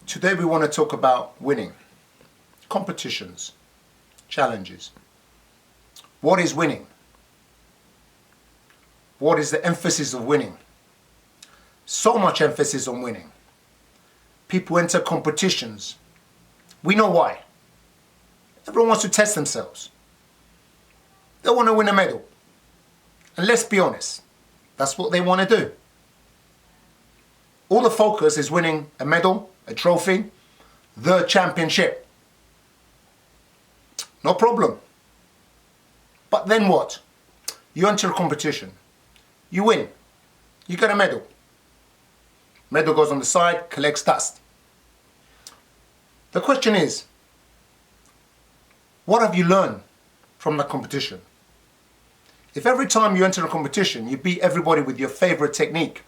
Today we want to talk about winning, competitions, challenges. What is winning? What is the emphasis of winning? So much emphasis on winning. People enter competitions. We know why. Everyone wants to test themselves. They want to win a medal. And let's be honest, that's what they want to do. All the focus is winning a medal, a trophy, the championship. No problem. But then what? You enter a competition. You win. You get a medal. Medal goes on the side, collects dust. The question is, what have you learned from that competition? If every time you enter a competition, you beat everybody with your favorite technique,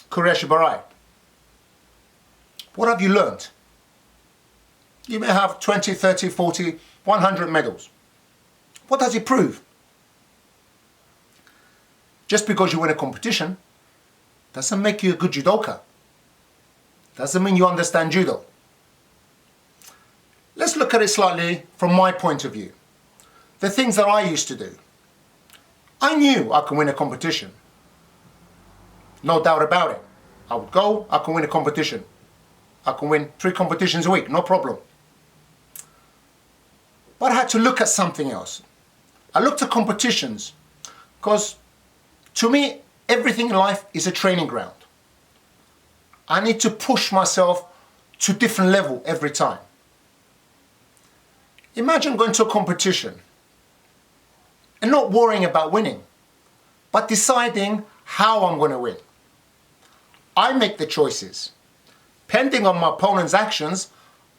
Korea Shibarai, what have you learned? You may have 20, 30, 40, 100 medals. What does it prove? Just because you win a competition doesn't make you a good judoka. Doesn't mean you understand judo. Let's look at it slightly from my point of view. The things that I used to do. I knew I could win a competition. No doubt about it. I would go, I can win a competition. I can win 3 competitions a week, no problem. But I had to look at something else. I looked at competitions because to me, everything in life is a training ground. I need to push myself to a different level every time. Imagine going to a competition and not worrying about winning, but deciding how I'm going to win. I make the choices. Depending on my opponent's actions,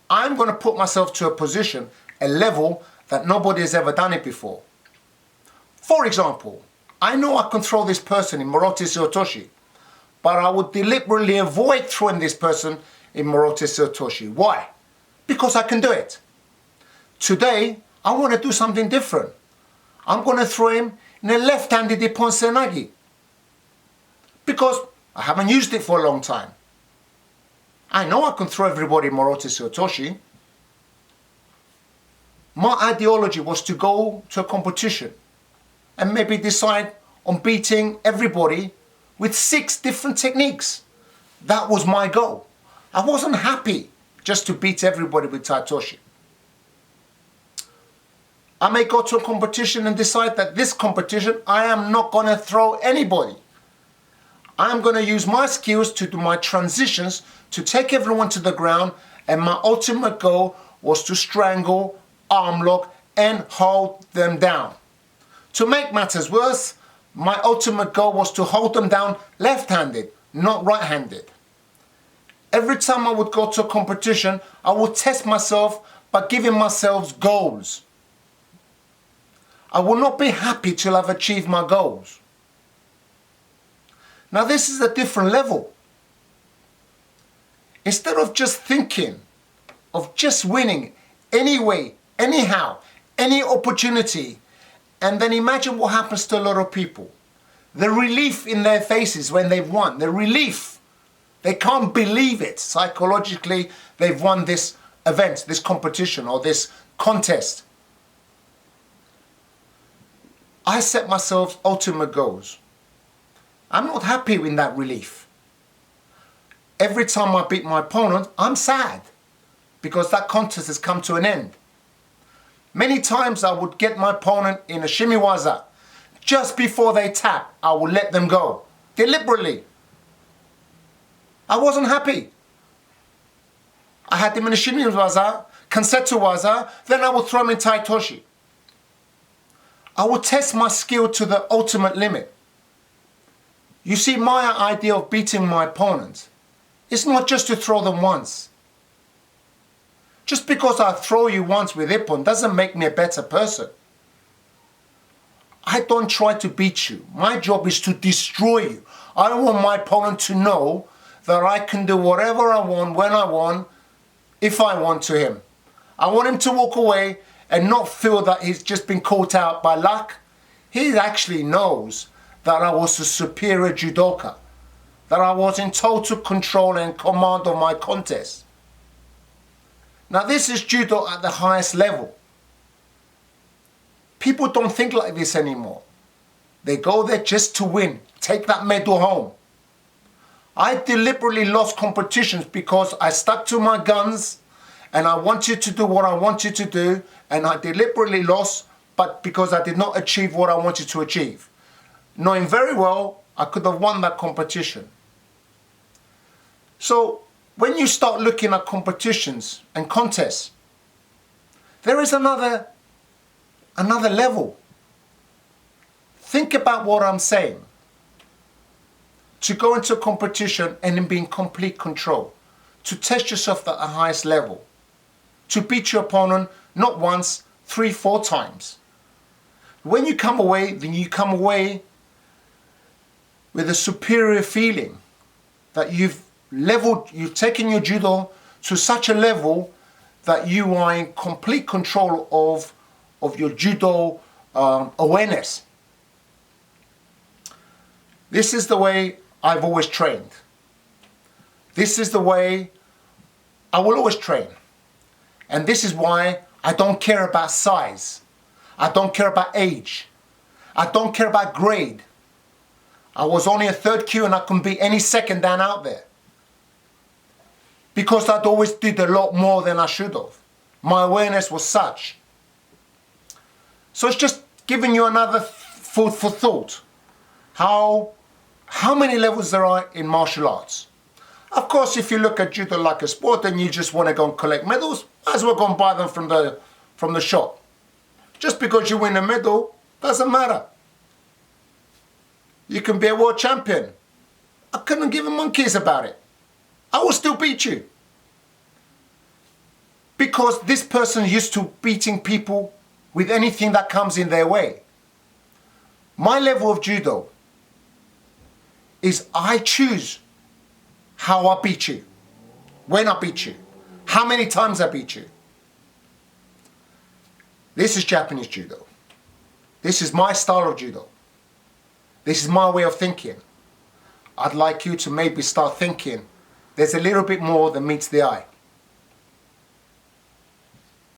I'm going to put myself to a position, a level that nobody has ever done it before. For example, I know I can throw this person in Morote Suotoshi, but I would deliberately avoid throwing this person in Morote Suotoshi. Why? Because I can do it. Today, I want to do something different. I'm going to throw him in a left-handed Ippon Senagi because I haven't used it for a long time. I know I can throw everybody in Morote Suotoshi. My ideology was to go to a competition and maybe decide on beating everybody with 6 different techniques. That was my goal. I wasn't happy just to beat everybody with Taitoshi. I may go to a competition and decide that this competition I am not going to throw anybody. I'm going to use my skills to do my transitions to take everyone to the ground, and my ultimate goal was to strangle, arm lock and hold them down. To make matters worse, my ultimate goal was to hold them down left-handed, not right-handed. Every time I would go to a competition, I would test myself by giving myself goals. I will not be happy till I've achieved my goals. Now this is a different level. Instead of just thinking of just winning anyway, anyhow, any opportunity, and then imagine what happens to a lot of people. The relief in their faces when they've won, the relief. They can't believe it. Psychologically, they've won this event, this competition or this contest. I set myself ultimate goals. I'm not happy with that relief. Every time I beat my opponent, I'm sad because that contest has come to an end. Many times I would get my opponent in a shimiwaza. Just before they tap, I would let them go. Deliberately. I wasn't happy. I had them in a shimiwaza, kansetsu waza, then I would throw them in taitoshi. I would test my skill to the ultimate limit. You see, my idea of beating my opponent is not just to throw them once. Just because I throw you once with Ippon doesn't make me a better person. I don't try to beat you. My job is to destroy you. I want my opponent to know that I can do whatever I want, when I want, if I want to him. I want him to walk away and not feel that he's just been caught out by luck. He actually knows that I was a superior judoka, that I was in total control and command of my contest. Now this is judo at the highest level. People don't think like this anymore. They go there just to win, take that medal home. I deliberately lost competitions because I stuck to my guns and I wanted to do what I wanted to do, and I deliberately lost, but because I did not achieve what I wanted to achieve. Knowing very well I could have won that competition. So when you start looking at competitions and contests, there is another level. Think about what I'm saying. To go into a competition and then be in complete control. To test yourself at the highest level. To beat your opponent not once, 3, 4 times. When you come away, then you come away with a superior feeling that you've taken your judo to such a level that you are in complete control of your judo awareness. This is the way I've always trained. This is the way I will always train. And this is why I don't care about size. I don't care about age. I don't care about grade. I was only a 3rd Q and I can beat any 2nd dan out there. Because I'd always did a lot more than I should have. My awareness was such. So it's just giving you another food for thought. How many levels there are in martial arts. Of course, if you look at judo like a sport and you just want to go and collect medals, might as well go and buy them from the shop. Just because you win a medal doesn't matter. You can be a world champion. I couldn't give a monkey's about it. I will still beat you. Because this person is used to beating people with anything that comes in their way. My level of judo is I choose how I beat you, when I beat you, how many times I beat you. This is Japanese judo. This is my style of judo. This is my way of thinking. I'd like you to maybe start thinking there's a little bit more than meets the eye.